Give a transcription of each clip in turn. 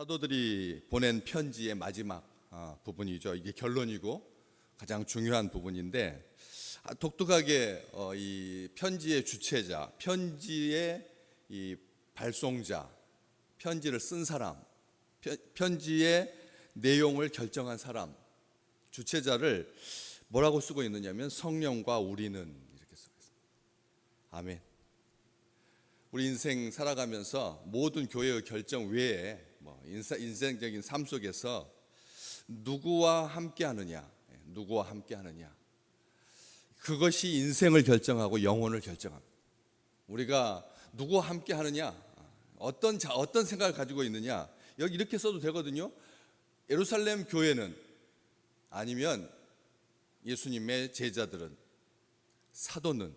사도들이 보낸 편지의 마지막 부분이죠. 이게 결론이고 가장 중요한 부분인데, 독특하게 이 편지의 주체자, 편지의 이 발송자, 편지를 쓴 사람, 편지의 내용을 결정한 사람, 주체자를 뭐라고 쓰고 있느냐면 성령과 우리는 이렇게 쓰고 있습니다. 아멘. 우리 인생 살아가면서 모든 교회의 결정 외에 인생적인 삶 속에서 누구와 함께하느냐, 그것이 인생을 결정하고 영혼을 결정합니다. 우리가 누구와 함께하느냐, 어떤 생각을 가지고 있느냐, 여기 이렇게 써도 되거든요. 예루살렘 교회는, 아니면 예수님의 제자들은, 사도는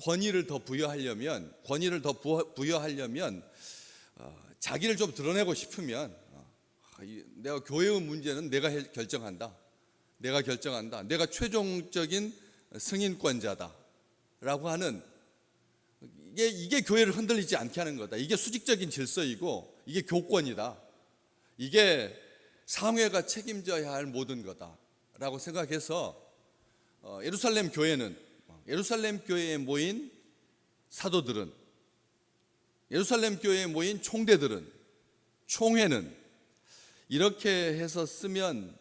권위를 더 부여하려면 자기를 좀 드러내고 싶으면 내가 교회의 문제는 내가 결정한다. 내가 최종적인 승인권자다 라고 하는, 이게 교회를 흔들리지 않게 하는 거다. 이게 수직적인 질서이고 이게 교권이다. 이게 사회가 책임져야 할 모든 거다 라고 생각해서 예루살렘 교회에 모인 사도들은, 예루살렘 교회에 모인 총회는 이렇게 해서 쓰면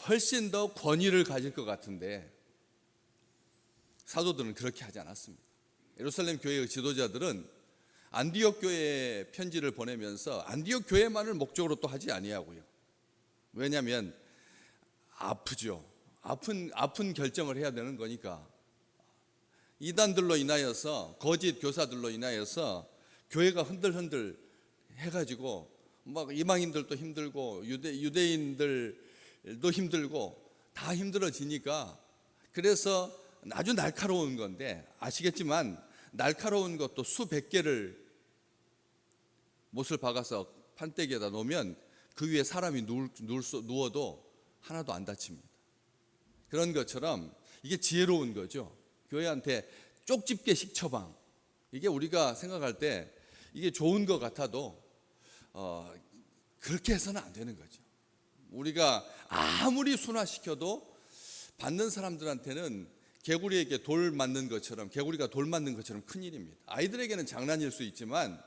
훨씬 더 권위를 가질 것 같은데, 사도들은 그렇게 하지 않았습니다. 예루살렘 교회의 지도자들은 안디옥 교회에 편지를 보내면서 안디옥 교회만을 목적으로 또 하지 아니하고요. 왜냐하면 아프죠. 아픈 결정을 해야 되는 거니까. 이단들로 인하여서, 거짓 교사들로 인하여서 교회가 흔들흔들 해가지고 막 이방인들도 힘들고 유대인들도 힘들고 다 힘들어지니까, 그래서 아주 날카로운 건데, 아시겠지만 날카로운 것도 수백 개를 못을 박아서 판때기에다 놓으면 그 위에 사람이 누워도 하나도 안 다칩니다. 그런 것처럼 이게 지혜로운 거죠. 교회한테 쪽집게식 처방, 이게 우리가 생각할 때 이게 좋은 것 같아도 그렇게 해서는 안 되는 거죠. 우리가 아무리 순화시켜도 받는 사람들한테는 개구리가 돌 맞는 것처럼 큰일입니다. 아이들에게는 장난일 수 있지만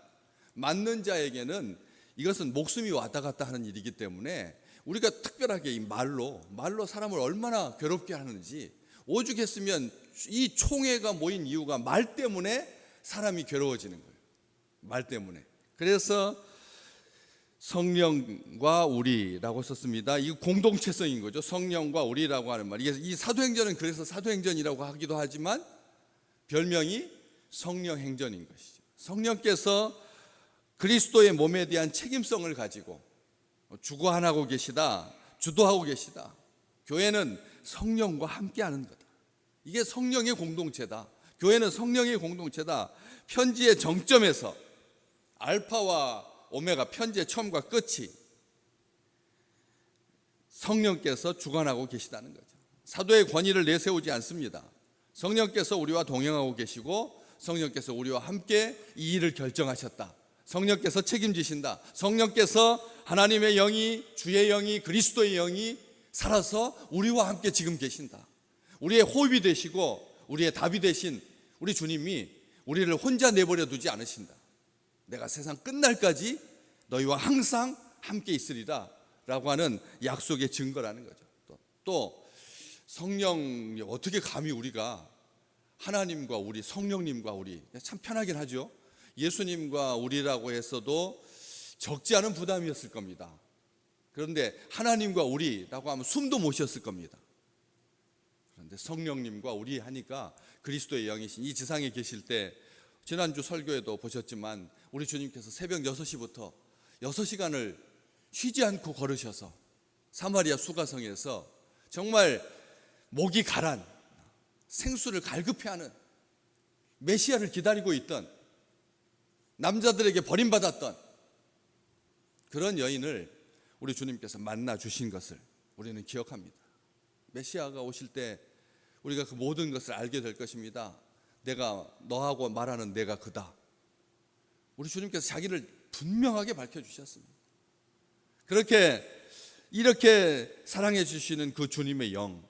맞는 자에게는 이것은 목숨이 왔다 갔다 하는 일이기 때문에, 우리가 특별하게 이 말로 사람을 얼마나 괴롭게 하는지, 오죽했으면 이 총회가 모인 이유가 말 때문에 사람이 괴로워지는 거예요. 말 때문에. 그래서 성령과 우리라고 썼습니다. 이 공동체성인 거죠. 성령과 우리라고 하는 말. 이 사도행전은 그래서 사도행전이라고 하기도 하지만 별명이 성령행전인 것이죠. 성령께서 그리스도의 몸에 대한 책임성을 가지고 주관하고 계시다, 주도하고 계시다. 교회는 성령과 함께하는 거다. 이게 성령의 공동체다. 교회는 성령의 공동체다. 편지의 정점에서, 알파와 오메가, 편지의 처음과 끝이 성령께서 주관하고 계시다는 거죠. 사도의 권위를 내세우지 않습니다. 성령께서 우리와 동행하고 계시고, 성령께서 우리와 함께 이 일을 결정하셨다. 성령께서 책임지신다. 성령께서, 하나님의 영이, 주의 영이, 그리스도의 영이 살아서 우리와 함께 지금 계신다. 우리의 호흡이 되시고 우리의 답이 되신 우리 주님이 우리를 혼자 내버려 두지 않으신다. 내가 세상 끝날까지 너희와 항상 함께 있으리라 라고 하는 약속의 증거라는 거죠. 또 성령, 어떻게 감히 우리가 하나님과 우리, 성령님과 우리, 참 편하긴 하죠. 예수님과 우리라고 했어도 적지 않은 부담이었을 겁니다. 그런데 하나님과 우리라고 하면 숨도 못 쉬었을 겁니다. 그런데 성령님과 우리 하니까, 그리스도의 영이신 이 지상에 계실 때, 지난주 설교에도 보셨지만 우리 주님께서 새벽 6시부터 6시간을 쉬지 않고 걸으셔서 사마리아 수가성에서 정말 목이 가란, 생수를 갈급해하는, 메시아를 기다리고 있던, 남자들에게 버림받았던 그런 여인을 우리 주님께서 만나 주신 것을 우리는 기억합니다. 메시아가 오실 때 우리가 그 모든 것을 알게 될 것입니다. 내가 너하고 말하는 내가 그다. 우리 주님께서 자기를 분명하게 밝혀주셨습니다. 이렇게 사랑해 주시는 그 주님의 영,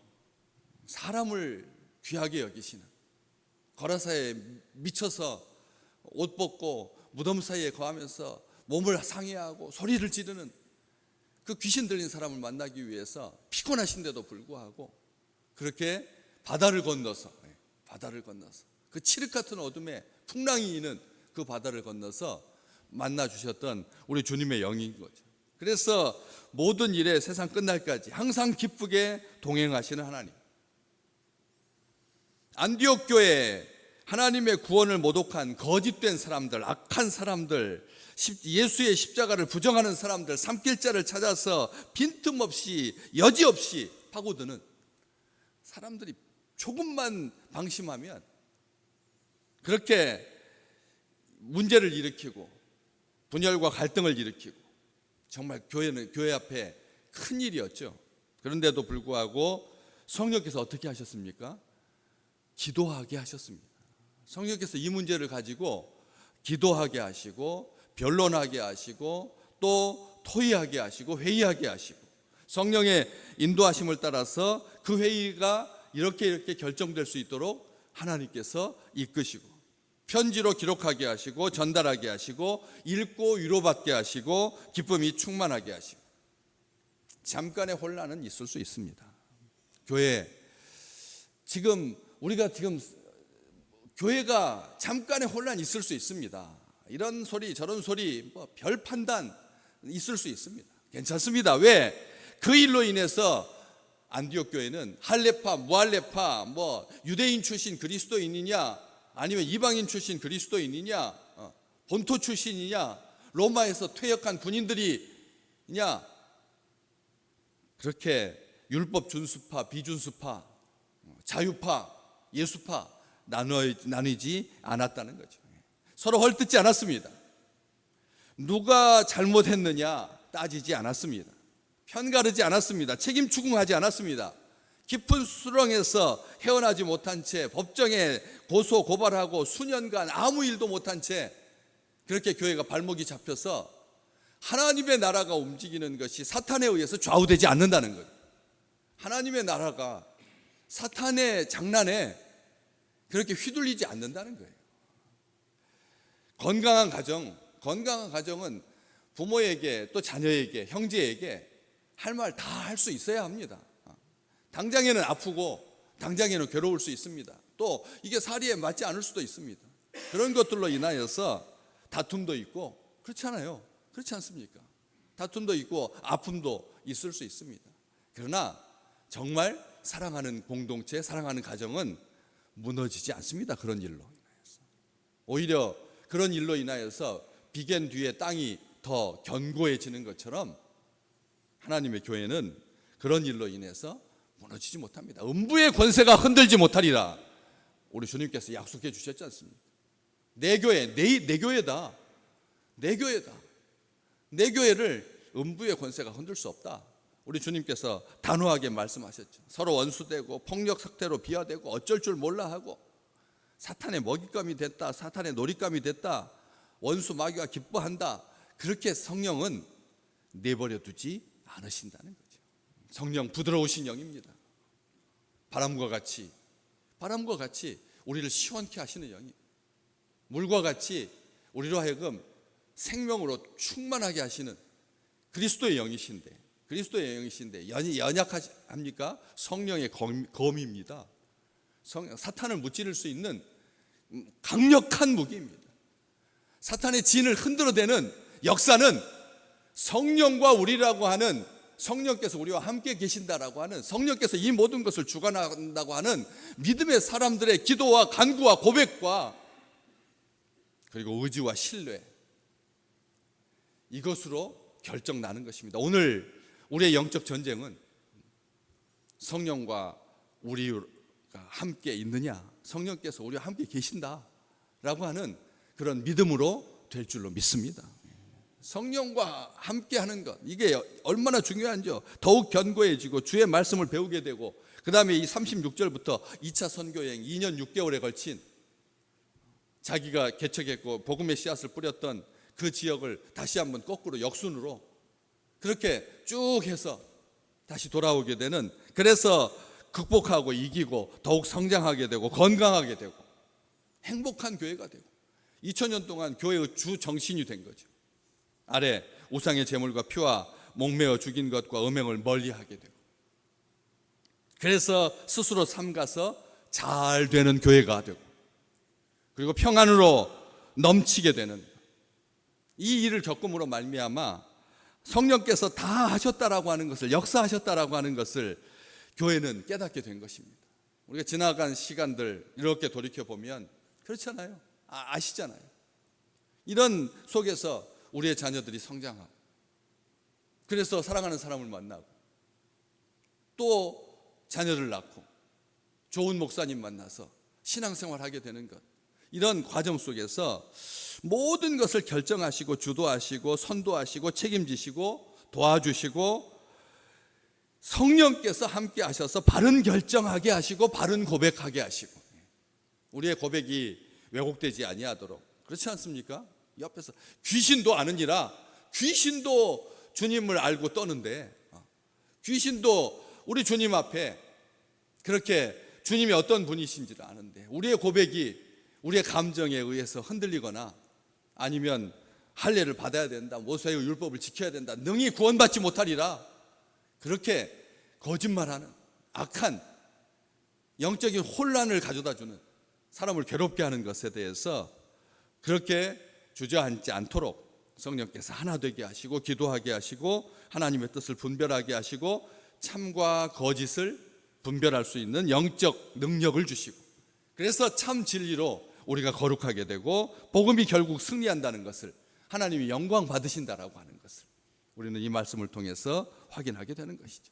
사람을 귀하게 여기시는, 거라사에 미쳐서 옷 벗고 무덤 사이에 거하면서 몸을 상해하고 소리를 지르는 그 귀신 들린 사람을 만나기 위해서 피곤하신데도 불구하고 그렇게 바다를 건너서 그 칠흑 같은 어둠에 풍랑이 있는 그 바다를 건너서 만나 주셨던 우리 주님의 영인 거죠. 그래서 모든 일에 세상 끝날까지 항상 기쁘게 동행하시는 하나님. 안디옥 교회에 하나님의 구원을 모독한 거짓된 사람들, 악한 사람들, 예수의 십자가를 부정하는 사람들, 삼킬자를 찾아서 빈틈없이 여지없이 파고드는 사람들이 조금만 방심하면 그렇게 문제를 일으키고 분열과 갈등을 일으키고 정말 교회 앞에 큰 일이었죠. 그런데도 불구하고 성령께서 어떻게 하셨습니까? 기도하게 하셨습니다. 성령께서 이 문제를 가지고 기도하게 하시고 변론하게 하시고 또 토의하게 하시고 회의하게 하시고 성령의 인도하심을 따라서 그 회의가 이렇게 결정될 수 있도록 하나님께서 이끄시고 편지로 기록하게 하시고 전달하게 하시고 읽고 위로받게 하시고 기쁨이 충만하게 하시고. 잠깐의 혼란은 있을 수 있습니다. 우리가 지금 교회가 잠깐의 혼란이 있을 수 있습니다. 이런 소리 저런 소리 별 판단 있을 수 있습니다. 괜찮습니다. 왜? 그 일로 인해서 안디옥 교회는 할례파, 무할례파, 유대인 출신 그리스도인이냐 아니면 이방인 출신 그리스도인이냐, 본토 출신이냐, 로마에서 퇴역한 군인들이냐, 그렇게 율법 준수파, 비준수파, 자유파, 예수파 나뉘지 않았다는 거죠. 서로 헐뜯지 않았습니다. 누가 잘못했느냐 따지지 않았습니다. 편가르지 않았습니다. 책임 추궁하지 않았습니다. 깊은 수렁에서 헤어나지 못한 채 법정에 고소 고발하고 수년간 아무 일도 못한 채 그렇게 교회가 발목이 잡혀서 하나님의 나라가 움직이는 것이 사탄에 의해서 좌우되지 않는다는 거예요. 하나님의 나라가 사탄의 장난에 그렇게 휘둘리지 않는다는 거예요. 건강한 가정은 부모에게 또 자녀에게 형제에게 할 말 다 할 수 있어야 합니다. 당장에는 아프고 당장에는 괴로울 수 있습니다. 또 이게 사리에 맞지 않을 수도 있습니다. 그런 것들로 인하여서 다툼도 있고 그렇잖아요. 그렇지 않습니까? 다툼도 있고 아픔도 있을 수 있습니다. 그러나 정말 사랑하는 공동체, 사랑하는 가정은 무너지지 않습니다. 그런 일로 인하여서. 오히려 그런 일로 인하여서 비견 뒤에 땅이 더 견고해지는 것처럼 하나님의 교회는 그런 일로 인해서 무너지지 못합니다. 음부의 권세가 흔들지 못하리라. 우리 주님께서 약속해 주셨지 않습니까? 내 교회, 내 교회다. 내 교회다. 내 교회를 음부의 권세가 흔들 수 없다. 우리 주님께서 단호하게 말씀하셨죠. 서로 원수되고 폭력 상태로 비하되고 어쩔 줄 몰라 하고 사탄의 먹잇감이 됐다. 사탄의 놀잇감이 됐다. 원수 마귀가 기뻐한다. 그렇게 성령은 내버려 두지 않으신다는 거죠. 성령 부드러우신 영입니다. 바람과 같이 우리를 시원케 하시는 영이, 물과 같이 우리로 하여금 생명으로 충만하게 하시는 그리스도의 영이신데 연약합니까? 성령의 검입니다. 사탄을 무찌를 수 있는 강력한 무기입니다. 사탄의 진을 흔들어대는 역사는 성령과 우리라고 하는, 성령께서 우리와 함께 계신다라고 하는, 성령께서 이 모든 것을 주관한다고 하는 믿음의 사람들의 기도와 간구와 고백과 그리고 의지와 신뢰, 이것으로 결정나는 것입니다. 오늘 우리의 영적 전쟁은 성령과 우리가 함께 있느냐, 성령께서 우리와 함께 계신다라고 하는 그런 믿음으로 될 줄로 믿습니다. 성령과 함께 하는 것, 이게 얼마나 중요한지요. 더욱 견고해지고 주의 말씀을 배우게 되고, 그 다음에 이 36절부터 2차 선교여행 2년 6개월에 걸친, 자기가 개척했고 복음의 씨앗을 뿌렸던 그 지역을 다시 한번 거꾸로 역순으로 그렇게 쭉 해서 다시 돌아오게 되는, 그래서 극복하고 이기고 더욱 성장하게 되고 건강하게 되고 행복한 교회가 되고 2000년 동안 교회의 주 정신이 된 거죠. 아래 우상의 제물과 피와 목매어 죽인 것과 음행을 멀리하게 되고, 그래서 스스로 삼가서 잘 되는 교회가 되고, 그리고 평안으로 넘치게 되는 이 일을 겪음으로 말미암아 성령께서 다 하셨다라고 하는 것을, 역사하셨다라고 하는 것을 교회는 깨닫게 된 것입니다. 우리가 지나간 시간들 이렇게 돌이켜 보면 그렇잖아요. 아시잖아요. 이런 속에서 우리의 자녀들이 성장하고, 그래서 사랑하는 사람을 만나고, 또 자녀를 낳고, 좋은 목사님 만나서 신앙생활 하게 되는 것, 이런 과정 속에서 모든 것을 결정하시고 주도하시고 선도하시고 책임지시고 도와주시고 성령께서 함께 하셔서 바른 결정하게 하시고 바른 고백하게 하시고, 우리의 고백이 왜곡되지 아니하도록, 그렇지 않습니까? 옆에서 귀신도 아느니라, 귀신도 주님을 알고 떠는데, 귀신도 우리 주님 앞에 그렇게 주님이 어떤 분이신지를 아는데 우리의 고백이 우리의 감정에 의해서 흔들리거나 아니면 할례를 받아야 된다, 모세의 율법을 지켜야 된다, 능히 구원받지 못하리라, 그렇게 거짓말하는 악한 영적인 혼란을 가져다주는, 사람을 괴롭게 하는 것에 대해서 그렇게 주저앉지 않도록 성령께서 하나 되게 하시고 기도하게 하시고 하나님의 뜻을 분별하게 하시고 참과 거짓을 분별할 수 있는 영적 능력을 주시고, 그래서 참 진리로 우리가 거룩하게 되고 복음이 결국 승리한다는 것을, 하나님이 영광 받으신다라고 하는 것을 우리는 이 말씀을 통해서 확인하게 되는 것이죠.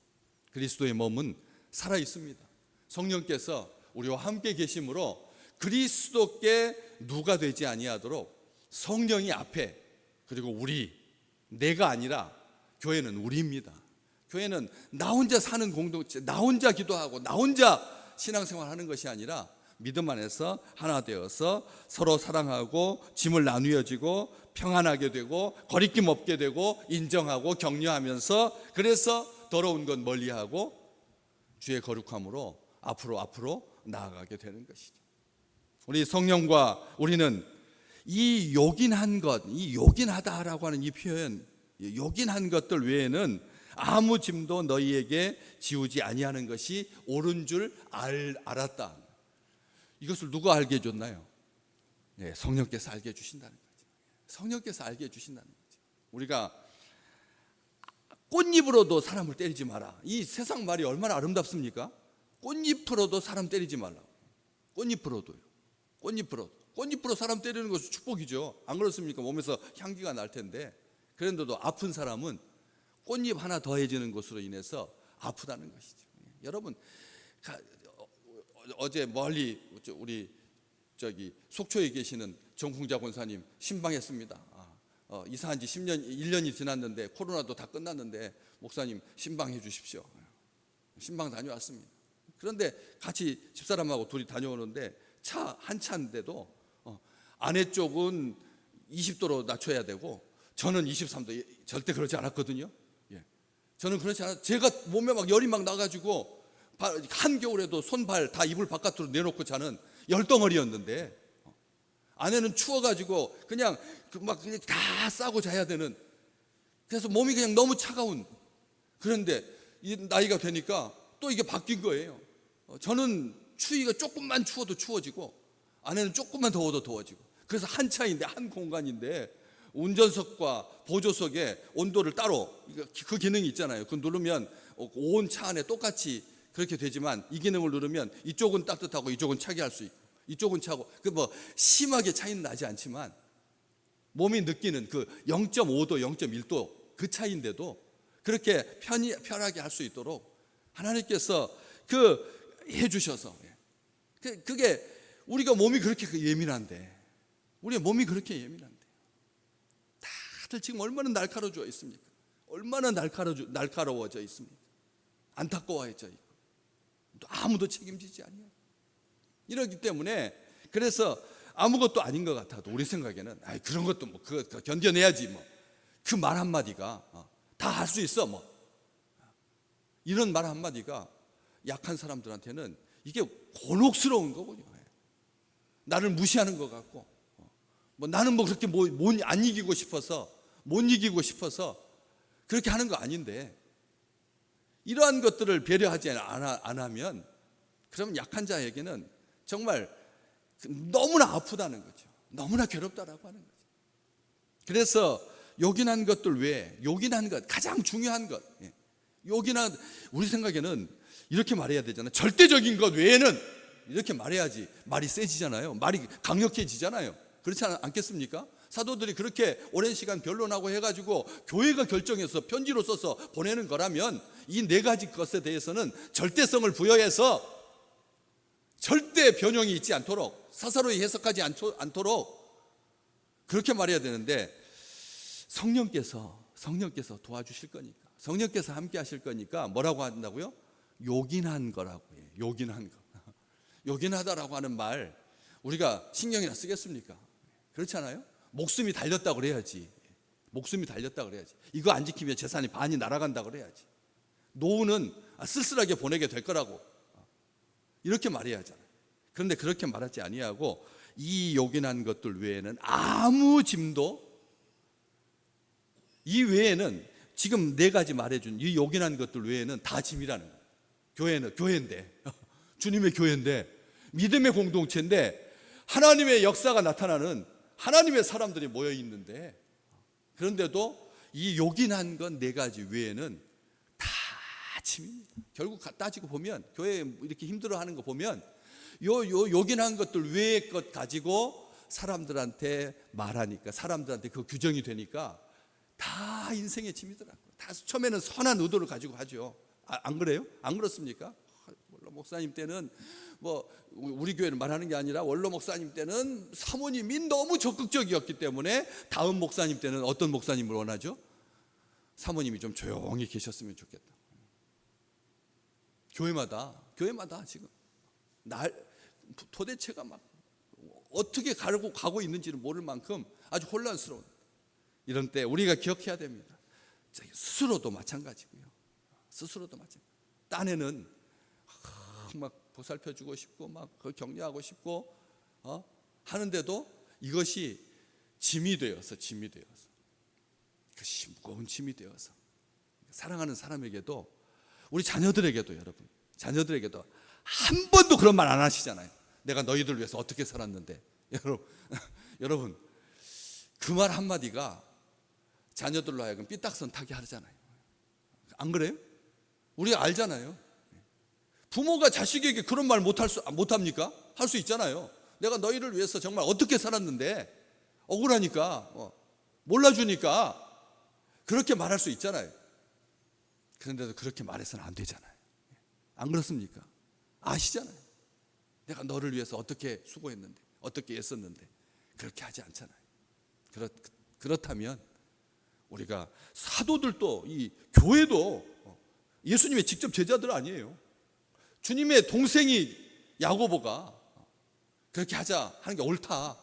그리스도의 몸은 살아 있습니다. 성령께서 우리와 함께 계심으로 그리스도께 누가 되지 아니하도록 성령이 앞에, 그리고 내가 아니라 교회는 우리입니다. 교회는 나 혼자 사는 공동체, 나 혼자 기도하고 나 혼자 신앙생활 하는 것이 아니라 믿음 안에서 하나 되어서 서로 사랑하고 짐을 나누어지고 평안하게 되고 거리낌 없게 되고 인정하고 격려하면서, 그래서 더러운 것 멀리하고 주의 거룩함으로 앞으로 나아가게 되는 것이죠. 우리 성령과 우리는 이 요긴한 것, 이 요긴하다라고 하는 이 표현, 요긴한 것들 외에는 아무 짐도 너희에게 지우지 아니하는 것이 옳은 줄 알았다. 이것을 누가 알게 해줬나요? 네, 성령께서 알게 해주신다는 거죠. 성령께서 알게 해주신다는 거죠. 우리가 꽃잎으로도 사람을 때리지 마라, 이 세상 말이 얼마나 아름답습니까? 꽃잎으로도 사람 때리지 말라. 꽃잎으로도요. 꽃잎으로 사람 때리는 것은 축복이죠. 안 그렇습니까? 몸에서 향기가 날 텐데. 그런데도 아픈 사람은 꽃잎 하나 더해지는 것으로 인해서 아프다는 것이죠. 여러분, 어제 멀리 우리 속초에 계시는 정풍자 권사님 신방했습니다. 이사한 지 1년이 지났는데 코로나도 다 끝났는데 목사님 신방해 주십시오. 신방 다녀왔습니다. 그런데 같이 집사람하고 둘이 다녀오는데 한 차인데도 아내 쪽은 20도로 낮춰야 되고 저는 23도, 절대 그러지 않았거든요. 저는 그렇지 않아요. 제가 몸에 막 열이 막 나가지고 한겨울에도 손발 다 이불 바깥으로 내놓고 자는 열덩어리였는데, 아내는 추워가지고 그냥 다 싸고 자야 되는, 그래서 몸이 그냥 너무 차가운. 그런데 이 나이가 되니까 또 이게 바뀐 거예요. 저는 추위가 조금만 추워도 추워지고 아내는 조금만 더워도 더워지고, 그래서 한 차인데 한 공간인데 운전석과 보조석에 온도를 따로, 그 기능이 있잖아요. 그 누르면 온 차 안에 똑같이 그렇게 되지만 이 기능을 누르면 이쪽은 따뜻하고 이쪽은 차게 할 수 있고, 이쪽은 차고, 심하게 차이는 나지 않지만 몸이 느끼는 그 0.5도 0.1도 그 차이인데도 그렇게 편하게 할 수 있도록 하나님께서 해주셔서, 그게 우리가 몸이 그렇게 예민한데, 우리의 몸이 그렇게 예민한데 다들 지금 얼마나 날카로워져 있습니까? 얼마나 날카로워져 있습니까? 안타까워져 있고 또 아무도 책임지지 않아요. 이러기 때문에, 그래서 아무것도 아닌 것 같아도 우리 생각에는 그런 것도 그거 견뎌내야지 그 말 한마디가 다 다 할 수 있어 뭐. 이런 말 한마디가 약한 사람들한테는 이게 곤혹스러운 거군요. 나를 무시하는 것 같고, 뭐 나는 뭐 그렇게 안 이기고 싶어서, 못 이기고 싶어서 그렇게 하는 거 아닌데, 이러한 것들을 배려하지 안 하면 그럼 약한 자에게는 정말 너무나 아프다는 거죠. 너무나 괴롭다라고 하는 거죠. 그래서 요긴한 것들 외에, 요긴한 것, 가장 중요한 것, 요긴한, 우리 생각에는 이렇게 말해야 되잖아요. 절대적인 것 외에는, 이렇게 말해야지 말이 세지잖아요. 말이 강력해지잖아요. 그렇지 않겠습니까? 사도들이 그렇게 오랜 시간 변론하고 해가지고 교회가 결정해서 편지로 써서 보내는 거라면, 이 네 가지 것에 대해서는 절대성을 부여해서 절대 변형이 있지 않도록, 사사로이 해석하지 않도록 그렇게 말해야 되는데, 성령께서 도와주실 거니까, 성령께서 함께 하실 거니까 뭐라고 한다고요? 요긴한 거라고 해요. 요긴한 거. 요긴하다라고 하는 말 우리가 신경이나 쓰겠습니까? 그렇지 않아요? 목숨이 달렸다고 그래야지. 목숨이 달렸다고 그래야지. 이거 안 지키면 재산이 반이 날아간다고 그래야지. 노후는 쓸쓸하게 보내게 될 거라고 이렇게 말해야 하잖아요. 그런데 그렇게 말하지 아니하고, 이 요긴한 것들 외에는 아무 짐도, 이 외에는 지금 네 가지 말해준 이 요긴한 것들 외에는 다 짐이라는 거예요. 교회는 교회인데, 주님의 교회인데, 믿음의 공동체인데, 하나님의 역사가 나타나는 하나님의 사람들이 모여 있는데, 그런데도 이 요긴한 건 네 가지 외에는 다 짐입니다. 결국 따지고 보면, 교회 이렇게 힘들어하는 거 보면 요긴한 것들 외의 것 가지고 사람들한테 말하니까, 사람들한테 그 규정이 되니까 다 인생의 짐이더라고요. 다 처음에는 선한 의도를 가지고 하죠. 안 그래요? 안 그렇습니까? 원로 목사님 때는, 뭐 우리 교회는 말하는 게 아니라 원로 목사님 때는 사모님이 너무 적극적이었기 때문에 다음 목사님 때는 어떤 목사님을 원하죠? 사모님이 좀 조용히 계셨으면 좋겠다. 교회마다 지금 도대체가 막 어떻게 가고 있는지를 모를 만큼 아주 혼란스러운, 이런 때 우리가 기억해야 됩니다. 스스로도 마찬가지고요. 스스로도 마찬가지. 딴에는 막 보살펴주고 싶고 막 격려하고 싶고 하는데도 이것이 짐이 되어서 그것이 무거운 짐이 되어서, 사랑하는 사람에게도, 우리 자녀들에게도, 자녀들에게도 한 번도 그런 말 안 하시잖아요. 내가 너희들 위해서 어떻게 살았는데. 여러분 그 말 한마디가 자녀들로 하여금 삐딱선 타게 하잖아요. 안 그래요? 우리가 알잖아요. 부모가 자식에게 그런 말 못합니까? 할 수 있잖아요. 내가 너희를 위해서 정말 어떻게 살았는데, 억울하니까, 몰라주니까 그렇게 말할 수 있잖아요. 그런데도 그렇게 말해서는 안 되잖아요. 안 그렇습니까? 아시잖아요. 내가 너를 위해서 어떻게 수고했는데, 어떻게 애썼는데. 그렇게 하지 않잖아요. 그렇다면 우리가, 사도들도, 이 교회도 예수님의 직접 제자들 아니에요. 주님의 동생이 야고보가 그렇게 하자 하는 게 옳다,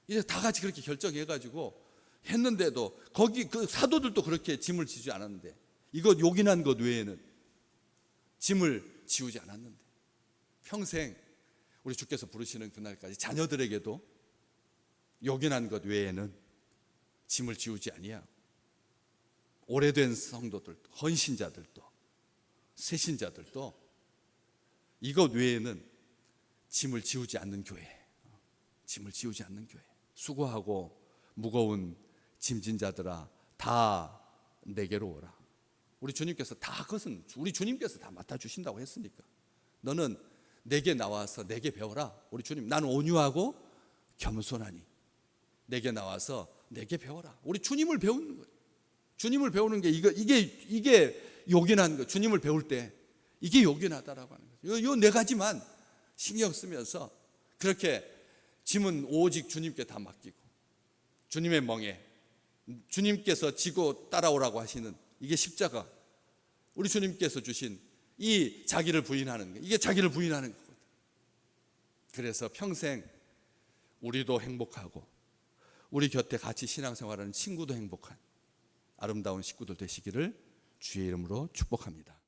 이제 다 같이 그렇게 결정해가지고 했는데도, 거기 그 사도들도 그렇게 짐을 지지 않았는데, 이것 요긴한 것 외에는 짐을 지우지 않았는데, 평생 우리 주께서 부르시는 그날까지 자녀들에게도 요긴한 것 외에는 짐을 지우지 아니하고, 오래된 성도들도, 헌신자들도, 새신자들도 이것 외에는 짐을 지우지 않는 교회, 수고하고 무거운 짐진 자들아 다 내게로 오라. 우리 주님께서 다, 그것은 우리 주님께서 다 맡아주신다고 했으니까, 너는 내게 나와서 내게 배워라. 우리 주님, 나는 온유하고 겸손하니 내게 나와서 내게 배워라. 우리 주님을 배우는 거예요. 주님을 배우는 게 이게 요긴한 거. 주님을 배울 때 이게 요긴하다라고 하는 거예요. 요 네 가지만 신경 쓰면서 그렇게 짐은 오직 주님께 다 맡기고, 주님의 멍에 주님께서 지고 따라오라고 하시는 이게 십자가, 우리 주님께서 주신 이 자기를 부인하는 거, 이게 자기를 부인하는 거거든. 그래서 평생 우리도 행복하고 우리 곁에 같이 신앙생활하는 친구도 행복한, 아름다운 식구들 되시기를 주의 이름으로 축복합니다.